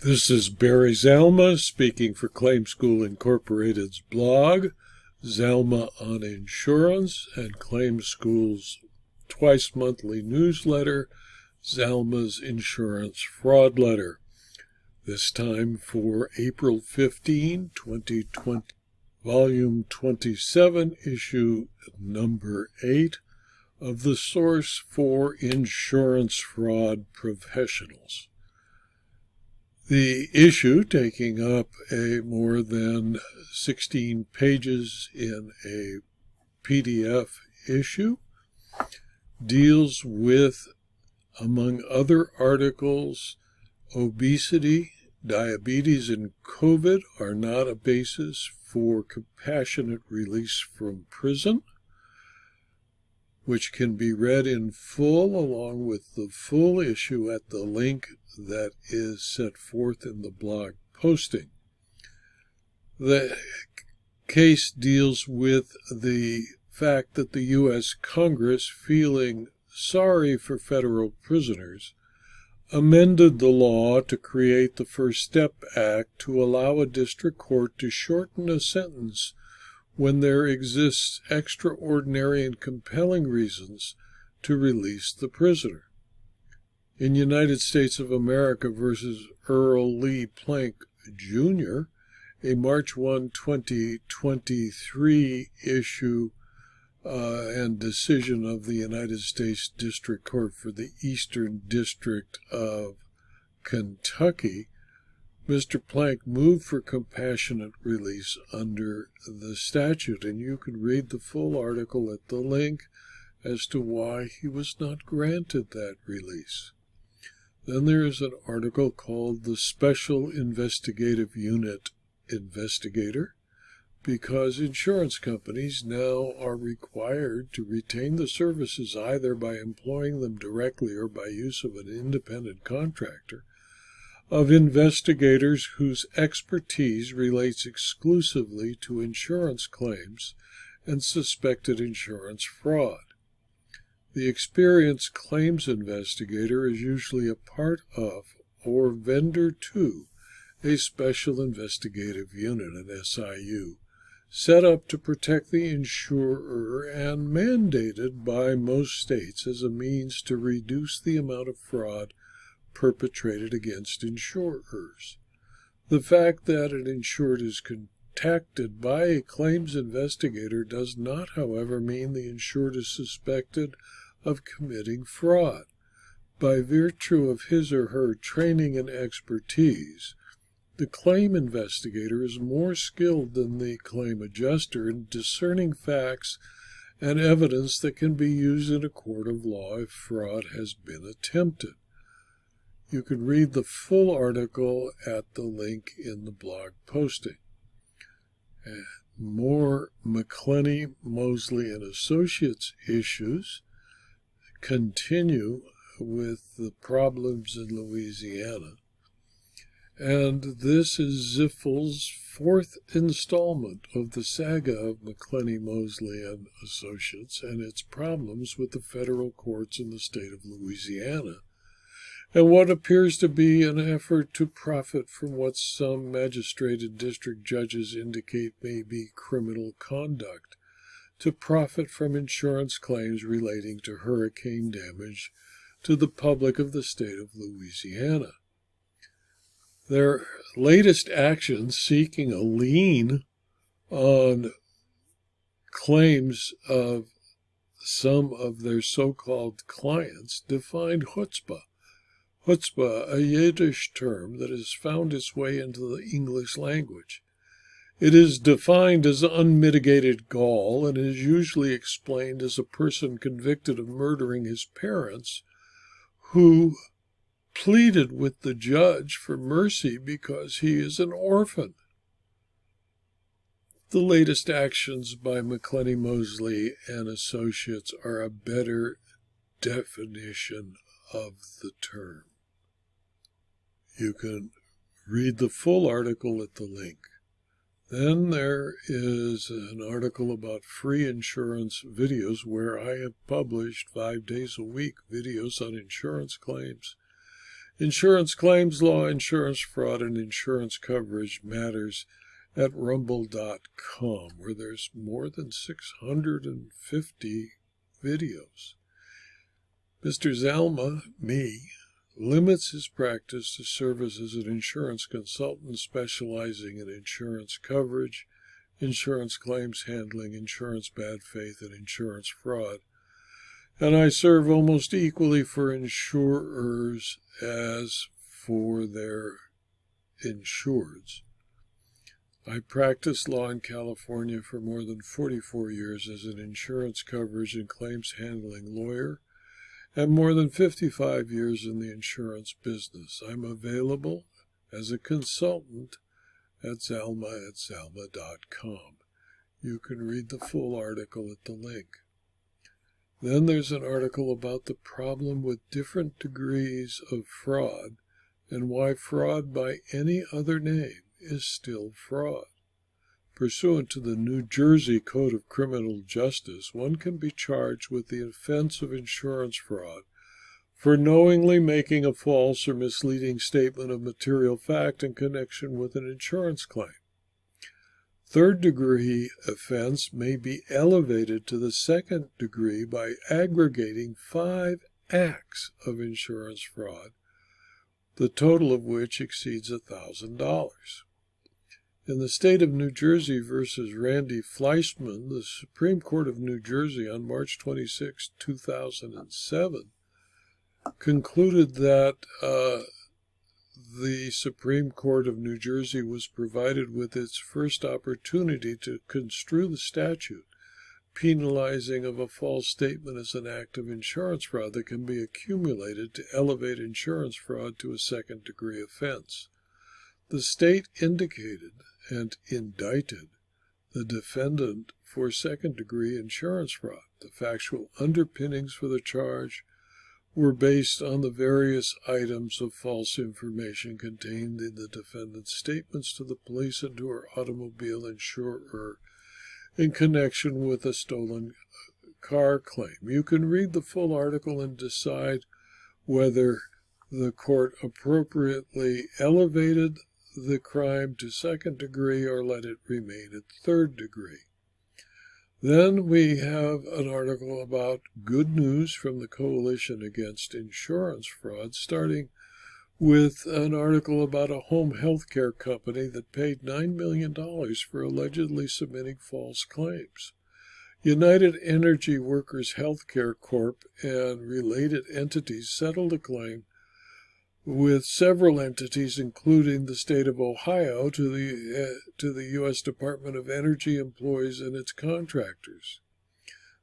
This is Barry Zalma speaking for Claim School Incorporated's blog, Zalma on Insurance, and Claim School's twice-monthly newsletter, Zalma's Insurance Fraud Letter. This time for April 15, 2020, Volume 27, Issue number 8 of the Source for Insurance Fraud Professionals. The issue, taking up more than 16 pages in a PDF issue, deals with, among other articles, obesity, diabetes, and COVID are not a basis for compassionate release from prison, which can be read in full along with the full issue at the link that is set forth in the blog posting. The case deals with the fact that the U.S. Congress, feeling sorry for federal prisoners, amended the law to create the First Step Act to allow a district court to shorten a sentence when there exists extraordinary and compelling reasons to release the prisoner. In United States of America v. Earl Lee Plank, Jr., a March 1, 2023 issue and decision of the United States District Court for the Eastern District of Kentucky, Mr. Plank moved for compassionate release under the statute, and you can read the full article at the link as to why he was not granted that release. Then there is an article called the Special Investigative Unit Investigator, because insurance companies now are required to retain the services either by employing them directly or by use of an independent contractor of investigators whose expertise relates exclusively to insurance claims and suspected insurance fraud. The experienced claims investigator is usually a part of or vendor to a Special Investigative Unit, an SIU, set up to protect the insurer and mandated by most states as a means to reduce the amount of fraud perpetrated against insurers. The fact that an insured is contacted by a claims investigator does not, however, mean the insured is suspected of committing fraud. By virtue of his or her training and expertise, the claim investigator is more skilled than the claim adjuster in discerning facts and evidence that can be used in a court of law if fraud has been attempted. You can read the full article at the link in the blog posting. More McClenny, Moseley Associates issues continue with the problems in Louisiana. And this is ZIFL's fourth installment of the saga of McClenny, Moseley Associates and its problems with the federal courts in the state of Louisiana, and what appears to be an effort to profit from what some magistrate and district judges indicate may be criminal conduct, to profit from insurance claims relating to hurricane damage to the public of the state of Louisiana. Their latest actions seeking a lien on claims of some of their so-called clients defined chutzpah. Chutzpah, a Yiddish term that has found its way into the English language. It is defined as unmitigated gall and is usually explained as a person convicted of murdering his parents who pleaded with the judge for mercy because he is an orphan. The latest actions by McClenny, Moseley and Associates are a better definition of the term. You can read the full article at the link. Then there is an article about free insurance videos where I have published 5 days a week videos on insurance claims, Insurance claims law, insurance fraud, and insurance coverage matters at rumble.com, where there's more than 650 videos. Mr. Zalma, me, limits his practice to service as an insurance consultant specializing in insurance coverage, insurance claims handling, insurance bad faith, and insurance fraud. And I serve almost equally for insurers as for their insureds. I practiced law in California for more than 44 years as an insurance coverage and claims handling lawyer, and more than 55 years in the insurance business. I'm available as a consultant at Zalma@Zalma.com. You can read the full article at the link. Then there's an article about the problem with different degrees of fraud and why fraud by any other name is still fraud. Pursuant to the New Jersey Code of Criminal Justice, one can be charged with the offense of insurance fraud for knowingly making a false or misleading statement of material fact in connection with an insurance claim. Third-degree offense may be elevated to the second degree by aggregating 5 acts of insurance fraud, the total of which exceeds $1,000. In the state of New Jersey versus Randy Fleischman, the Supreme Court of New Jersey on March 26, 2007, concluded that the Supreme Court of New Jersey was provided with its first opportunity to construe the statute penalizing of a false statement as an act of insurance fraud that can be accumulated to elevate insurance fraud to a second-degree offense. The state indicated and indicted the defendant for second-degree insurance fraud. The factual underpinnings for the charge were based on the various items of false information contained in the defendant's statements to the police and to her automobile insurer in connection with a stolen car claim. You can read the full article and decide whether the court appropriately elevated the crime to second degree or let it remain at third degree. Then we have an article about good news from the Coalition Against Insurance Fraud, starting with an article about a home health care company that paid $9 million for allegedly submitting false claims. United Energy Workers Healthcare Corp. And related entities settled a claim with several entities, including the state of Ohio, to the U.S. Department of Energy employees and its contractors.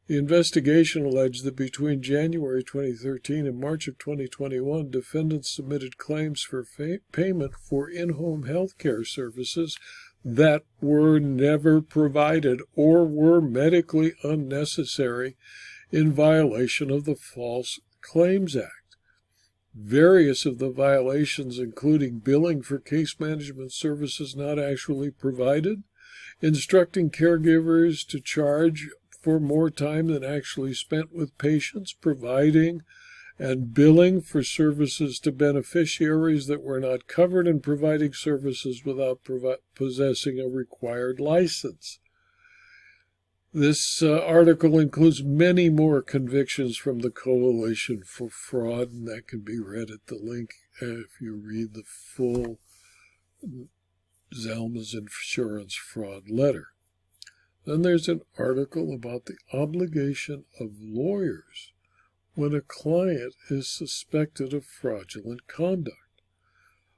The investigation alleged that between January 2013 and March of 2021, defendants submitted claims for payment for in-home health care services that were never provided or were medically unnecessary in violation of the False Claims Act. Various of the violations, including billing for case management services not actually provided, instructing caregivers to charge for more time than actually spent with patients, providing and billing for services to beneficiaries that were not covered, and providing services without possessing a required license. This article includes many more convictions from the Coalition for Fraud, and that can be read at the link if you read the full Zalma's insurance fraud letter. Then there's an article about the obligation of lawyers when a client is suspected of fraudulent conduct.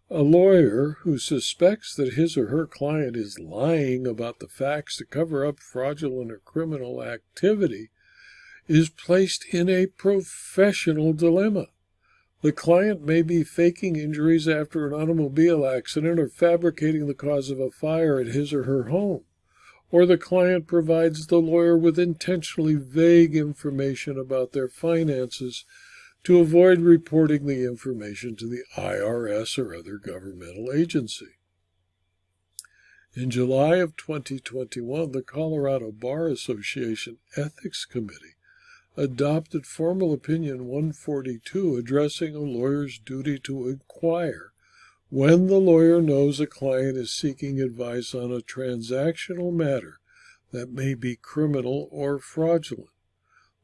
A lawyer who suspects that his or her client is lying about the facts to cover up fraudulent or criminal activity is placed in a professional dilemma. The client may be faking injuries after an automobile accident or fabricating the cause of a fire at his or her home. Or the client provides the lawyer with intentionally vague information about their finances to avoid reporting the information to the IRS or other governmental agency. In July of 2021, the Colorado Bar Association Ethics Committee adopted Formal Opinion 142 addressing a lawyer's duty to inquire when the lawyer knows a client is seeking advice on a transactional matter that may be criminal or fraudulent.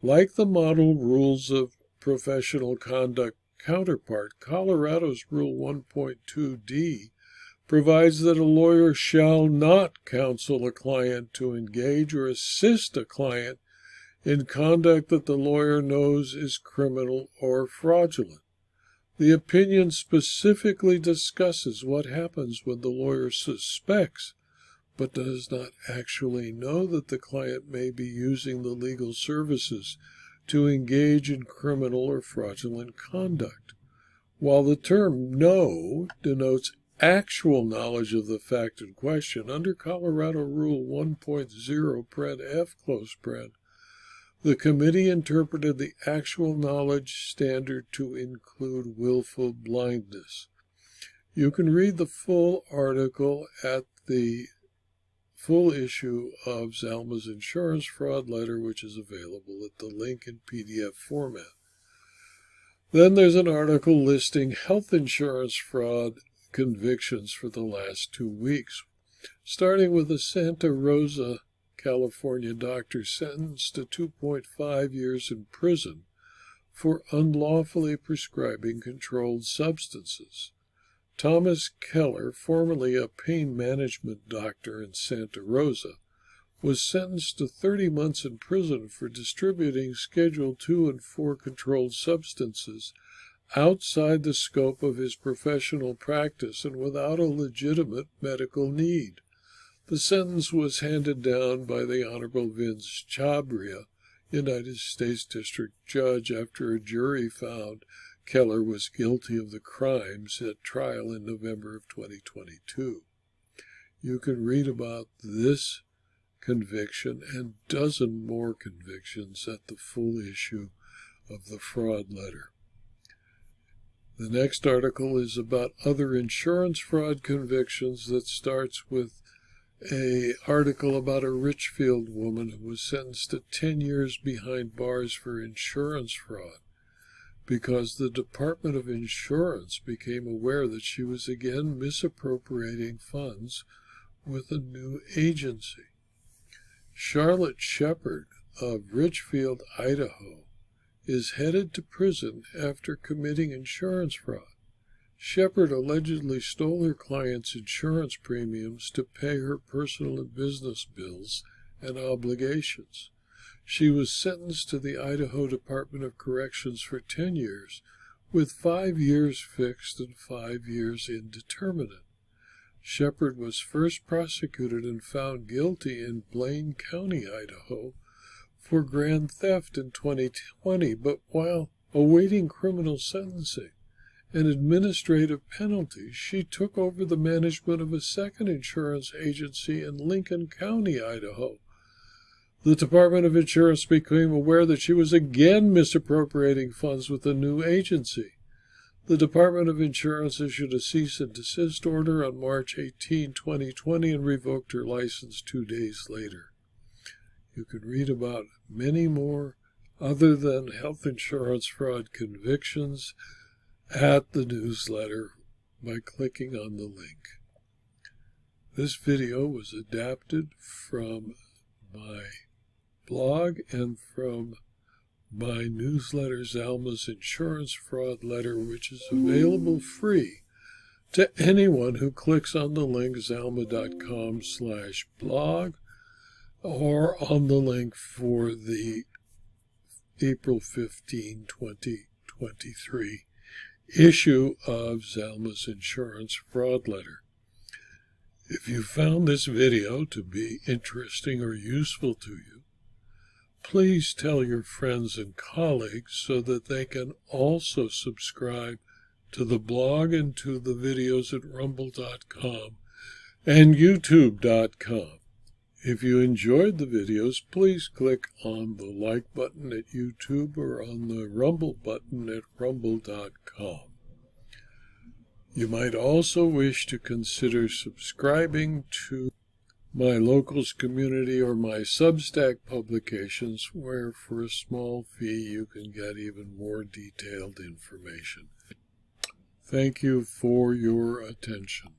Like the model rules of professional conduct counterpart, Colorado's Rule 1.2d provides that a lawyer shall not counsel a client to engage or assist a client in conduct that the lawyer knows is criminal or fraudulent. The opinion specifically discusses what happens when the lawyer suspects but does not actually know that the client may be using the legal services to engage in criminal or fraudulent conduct. While the term know denotes actual knowledge of the fact in question, under Colorado Rule 1.0(f), the committee interpreted the actual knowledge standard to include willful blindness. You can read the full article at the full issue of Zalma's insurance fraud letter, which is available at the link in PDF format. Then there's an article listing health insurance fraud convictions for the last 2 weeks, starting with a Santa Rosa, California doctor sentenced to 2.5 years in prison for unlawfully prescribing controlled substances. Thomas Keller, formerly a pain management doctor in Santa Rosa, was sentenced to 30 months in prison for distributing Schedule II and IV controlled substances outside the scope of his professional practice and without a legitimate medical need. The sentence was handed down by the Honorable Vince Chabria, United States District Judge, after a jury found Keller was guilty of the crimes at trial in November of 2022. You can read about this conviction and dozen more convictions at the full issue of the fraud letter. The next article is about other insurance fraud convictions that starts with an article about a Richfield woman who was sentenced to 10 years behind bars for insurance fraud because the Department of Insurance became aware that she was again misappropriating funds with a new agency. Charlotte Shepard of Richfield, Idaho, is headed to prison after committing insurance fraud. Shepard allegedly stole her client's insurance premiums to pay her personal and business bills and obligations. She was sentenced to the Idaho Department of Corrections for 10 years, with 5 years fixed and 5 years indeterminate. Shepard was first prosecuted and found guilty in Blaine County, Idaho, for grand theft in 2020, but while awaiting criminal sentencing and administrative penalties, she took over the management of a second insurance agency in Lincoln County, Idaho. The Department of Insurance became aware that she was again misappropriating funds with a new agency. The Department of Insurance issued a cease and desist order on March 18, 2020, and revoked her license 2 days later. You can read about many more other than health insurance fraud convictions at the newsletter by clicking on the link. This video was adapted from my blog and from my newsletter, Zalma's Insurance Fraud Letter, which is available free to anyone who clicks on the link zalma.com/blog or on the link for the April 15, 2023 issue of Zalma's Insurance Fraud Letter. If you found this video to be interesting or useful to you, please tell your friends and colleagues so that they can also subscribe to the blog and to the videos at rumble.com and youtube.com. If you enjoyed the videos, please click on the like button at YouTube or on the Rumble button at rumble.com. You might also wish to consider subscribing to my locals community, or my Substack publications, where for a small fee you can get even more detailed information. Thank you for your attention.